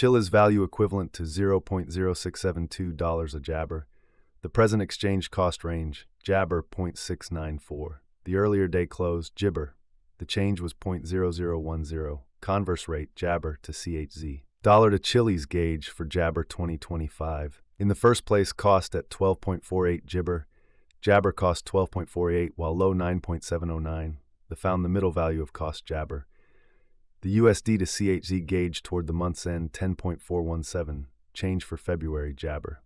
Chilliz value equivalent to $0.0672 a jabber. The present exchange cost range, jabber 0.694. The earlier day close, jibber. The change was 0.0010. Converse rate, jabber to CHZ. Dollar to Chilliz gauge for jabber 2025. In the first place, cost at 12.48 jibber. Jabber cost 12.48 while low 9.709. The found the middle value of cost jabber. The USD to CHZ gauge toward the month's end 10.417. Change for February jabber.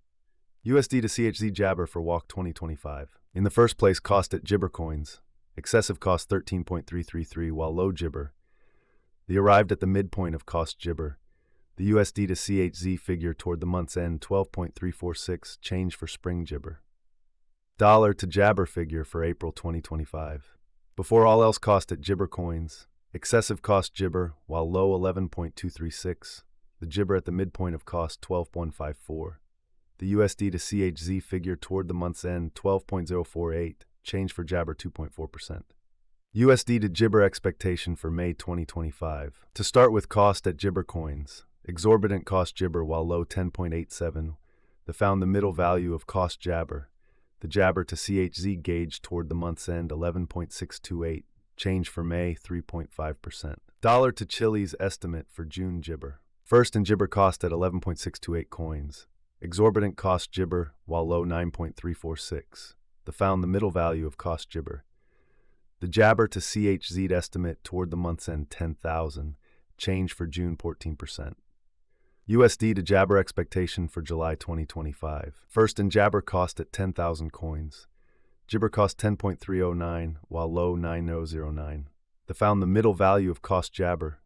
USD to CHZ jabber for walk 2025. In the first place, cost at jibber coins. Excessive cost 13.333 while low jibber. The arrived at the midpoint of cost jibber. The USD to CHZ figure toward the month's end 12.346. Change for spring jibber. Dollar to jabber figure for April 2025. Before all else, cost at jibber coins. Excessive cost jibber while low 11.236. The jibber at the midpoint of cost 12.154. The USD to CHZ figure toward the month's end 12.048. Change for jabber 2.4%. USD to jibber expectation for May 2025. To start with, cost at jibber coins. Exorbitant cost jibber while low 10.87. The found the middle value of cost jabber. The jabber to CHZ gauge toward the month's end 11.628. Change for May 3.5%. Dollar to Chilliz estimate for June jibber. First and jibber cost at 11.628 coins. Exorbitant cost jibber while low 9.346. The found the middle value of cost jibber. The jabber to CHZ estimate toward the month's end 10,000. Change for June 14%. USD to jabber expectation for July 2025. First and jabber cost at 10,000 coins. Jibber cost 10.309 while low 9009. The found the middle value of cost jabber.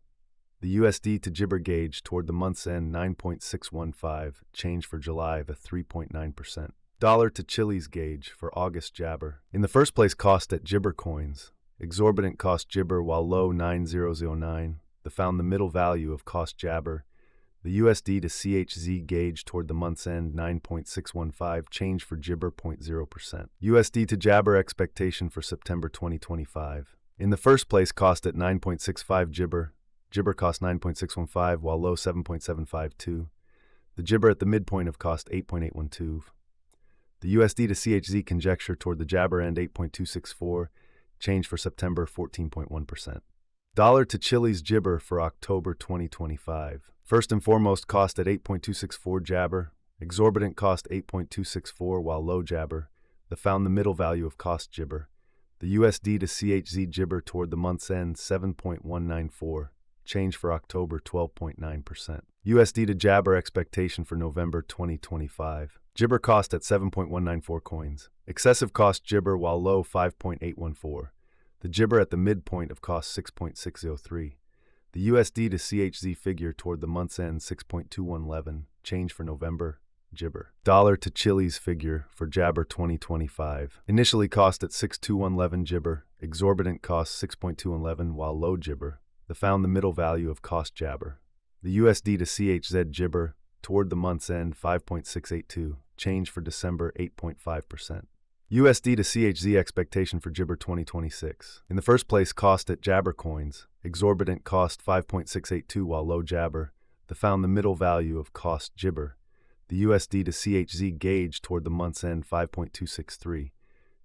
The USD to jibber gauge toward the month's end 9.615. Change for July the 3.9%. Dollar to Chilliz gauge for August jabber. In the first place, cost at jibber coins. Exorbitant cost jibber while low 9009. The found the middle value of cost jabber. The USD to CHZ gauge toward the month's end 9.615. Change for jibber 0.0%. USD to jabber expectation for September 2025. In the first place, cost at 9.65 jibber. Jibber cost 9.615 while low 7.752. The jibber at the midpoint of cost 8.812. The USD to CHZ conjecture toward the jabber end 8.264. Change for September 14.1%. Dollar to Chilliz jibber for October 2025. First and foremost, cost at 8.264 jabber. Exorbitant cost 8.264 while low jabber. The found the middle value of cost jibber. The USD to CHZ jibber toward the month's end 7.194. Change for October 12.9%. USD to jabber expectation for November 2025. Jibber cost at 7.194 coins. Excessive cost jibber while low 5.814. The jibber at the midpoint of cost 6.603. The USD to CHZ figure toward the month's end 6.2111. Change for November, jibber. Dollar to Chilliz figure for jabber 2025. Initially cost at 6.2111 jibber. Exorbitant cost 6.211 while low jibber. The found the middle value of cost jabber. The USD to CHZ jibber toward the month's end 5.682. Change for December 8.5%. USD to CHZ expectation for jibber 2026. In the first place, cost at jabber coins. Exorbitant cost 5.682 while low jabber. The found the middle value of cost jibber. The USD to CHZ gauge toward the month's end 5.263.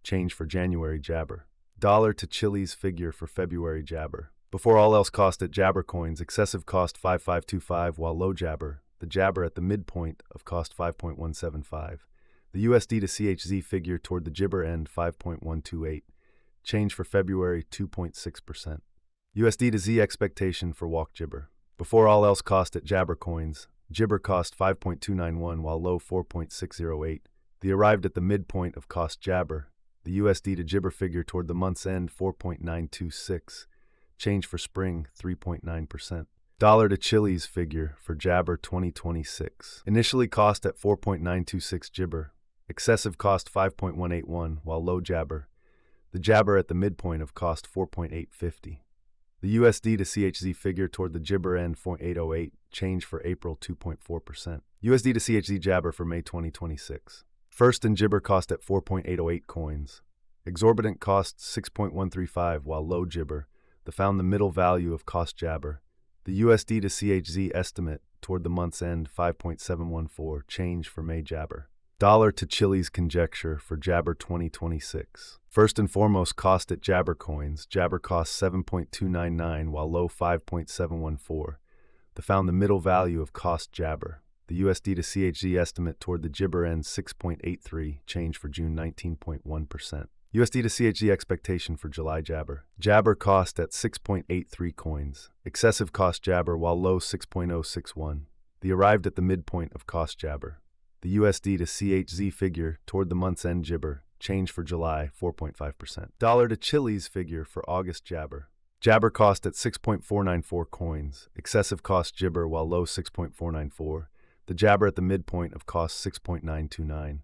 Change for January jabber. Dollar to Chilliz figure for February jabber. Before all else, cost at jabber coins. Excessive cost 5.525 while low jabber. The jabber at the midpoint of cost 5.175. The USD to CHZ figure toward the jibber end 5.128. Change for February 2.6%. USD to Z expectation for walk jibber. Before all else, cost at jabber coins. Jibber cost 5.291 while low 4.608. The arrived at the midpoint of cost jabber. The USD to jibber figure toward the month's end 4.926. Change for spring 3.9%. Dollar to Chilliz figure for jabber 2026. Initially cost at 4.926 jibber. Excessive cost 5.181 while low jabber. The jabber at the midpoint of cost 4.850. The USD to CHZ figure toward the jibber end 4.808. Change for April 2.4%. USD to CHZ jabber for May 2026. First and jibber cost at 4.808 coins. Exorbitant cost 6.135 while low jibber. The found the middle value of cost jabber. The USD to CHZ estimate toward the month's end 5.714, change for May Jabber. Dollar to Chilliz conjecture for Jabber 2026. First and foremost, cost at Jabber coins. Jabber cost 7.299 while low 5.714. The found the middle value of cost Jabber. The USD to CHZ estimate toward the Jibber end 6.83, change for June 19.1%. USD to CHZ expectation for July Jabber. Jabber cost at 6.83 coins. Excessive cost Jabber while low 6.061. The arrived at the midpoint of cost Jabber. The USD to CHZ figure toward the month's end Jibber. Change for July 4.5%. Dollar to Chilliz figure for August Jabber. Jabber cost at 6.494 coins. Excessive cost Jibber while low 6.494. The Jabber at the midpoint of cost 6.929.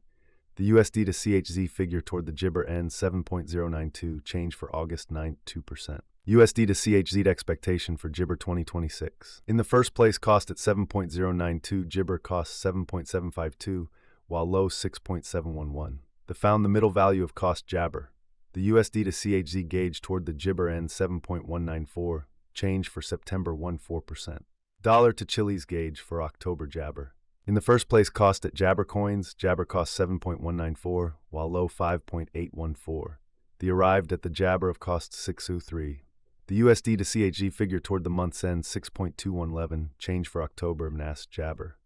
The USD to CHZ figure toward the Jibber end 7.092, change for August 9th 2%. USD to CHZ expectation for Jibber 2026. In the first place, cost at 7.092, Jibber cost 7.752, while low 6.711. The found the middle value of cost Jabber. The USD to CHZ gauge toward the Jibber end 7.194, change for September 14%. Dollar to Chilliz gauge for October Jabber. In the first place, cost at Jabber coins, Jabber cost 7.194, while low 5.814. The arrived at the Jabber of cost 603. The USD to CHZ figure toward the month's end 6.2111, change for October Mnas Jabber.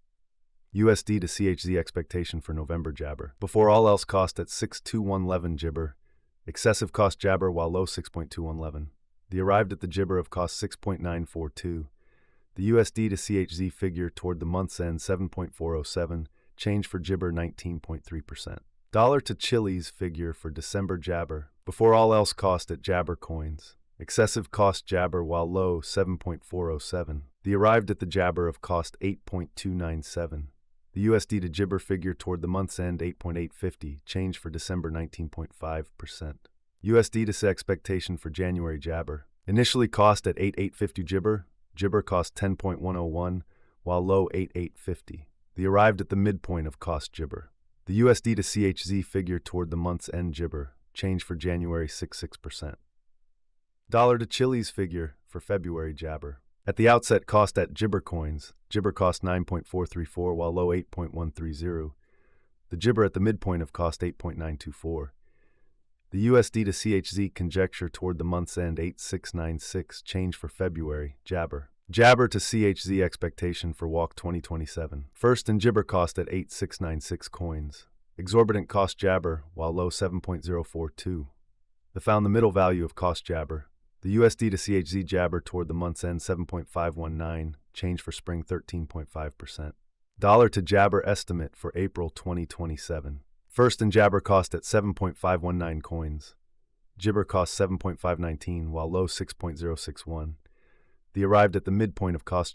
USD to CHZ expectation for November Jabber. Before all else, cost at 6.2111 Jibber. Excessive cost Jabber while low 6.2111. The arrived at the Jibber of cost 6.942. The USD to CHZ figure toward the month's end 7.407, change for Jibber 19.3%. Dollar to Chilliz figure for December Jabber. Before all else, cost at Jabber coins. Excessive cost Jabber while low 7.407. The arrived at the Jabber of cost 8.297. The USD to Jibber figure toward the month's end 8.850, change for December 19.5%. USD to C expectation for January Jabber. Initially cost at 8.850 Jibber. Jibber cost 10.101, while low 8.850. The arrived at the midpoint of cost Jibber. The USD to CHZ figure toward the month's end Jibber, change for January 6.6%. Dollar to Chilliz figure for February Jabber. At the outset, cost at Jibber coins. Jibber cost 9.434, while low 8.130. The Jibber at the midpoint of cost 8.924. The USD to CHZ conjecture toward the month's end 8696, change for February Jabber. Jabber to CHZ expectation for Walk 2027. First and Jibber cost at 8696 coins. Exorbitant cost Jabber, while low 7.042. The found the middle value of cost Jabber. The USD to CHZ Jabber toward the month's end 7.519, change for spring 13.5%. Dollar to Jabber estimate for April 2027. First and Jabber cost at 7.519 coins. Jibber cost 7.519, while low 6.061. The arrived at the midpoint of cost